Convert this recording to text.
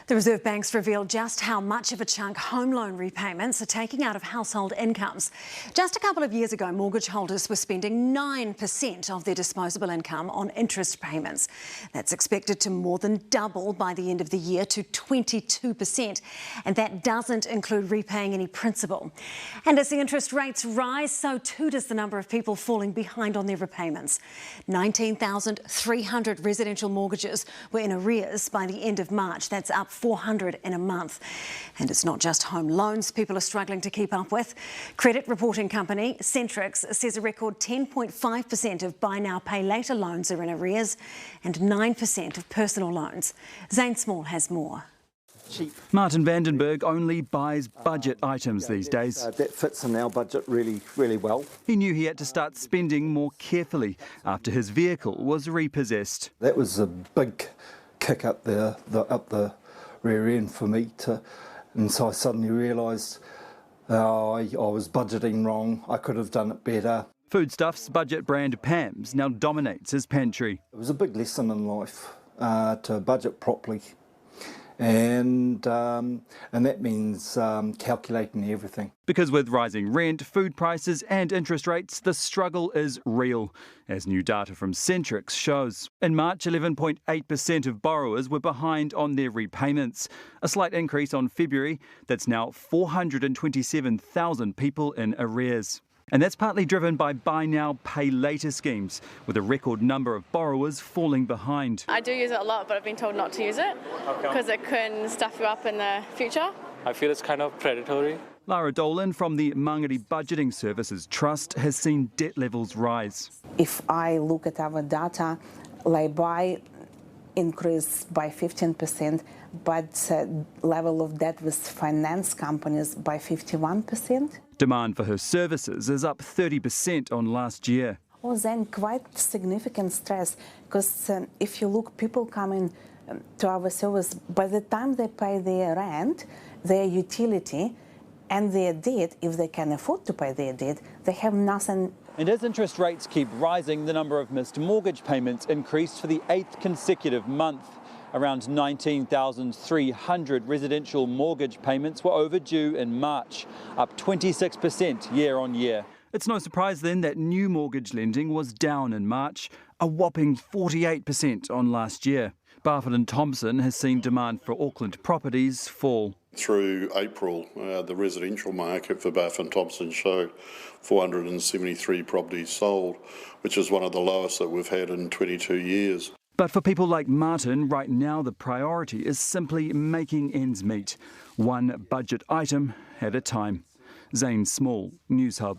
The Reserve Bank's revealed just how much of a chunk home loan repayments are taking out of household incomes. Just a couple of years ago, mortgage holders were spending 9% of their disposable income on interest payments. That's expected to more than double by the end of the year to 22%. And that doesn't include repaying any principal. And as the interest rates rise, so too does the number of people falling behind on their repayments. 19,300 residential mortgages were in arrears by the end of March. That's up 400 in a month. And it's not just home loans people are struggling to keep up with. Credit reporting company Centrix says a record 10.5% of buy now, pay later loans are in arrears and 9% of personal loans. Zane Small has more. Martin Vandenberg only buys budget items these days. That fits in our budget really well. He knew he had to start spending more carefully after his vehicle was repossessed. That was a big kick up the rear end for me, and so I suddenly realised I was budgeting wrong. I could have done it better. Foodstuffs budget brand Pam's now dominates his pantry. It was a big lesson in life to budget properly. And that means calculating everything. Because with rising rent, food prices and interest rates, the struggle is real, as new data from Centrix shows. In March, 11.8% of borrowers were behind on their repayments, a slight increase on February. That's now 427,000 people in arrears. And that's partly driven by buy now, pay later schemes, with a record number of borrowers falling behind. I do use it a lot, but I've been told not to use it because it can stuff you up in the future. I feel it's kind of predatory. Lara Dolan from the Mangere Budgeting Services Trust has seen debt levels rise. If I look at our data, lay-by increased by 15%, but level of debt with finance companies by 51%. Demand for her services is up 30% on last year. Oh, then quite significant stress, because if you look, people coming to our service, by the time they pay their rent, their utility and their debt, if they can afford to pay their debt, they have nothing. And as interest rates keep rising, the number of missed mortgage payments increased for the 8th consecutive month. Around 19,300 residential mortgage payments were overdue in March, up 26% year on year. It's no surprise then that new mortgage lending was down in March, a whopping 48% on last year. Barfoot and Thompson has seen demand for Auckland properties fall. Through April, the residential market for Barfoot and Thompson showed 473 properties sold, which is one of the lowest that we've had in 22 years. But for people like Martin, right now the priority is simply making ends meet, one budget item at a time. Zane Small, Newshub.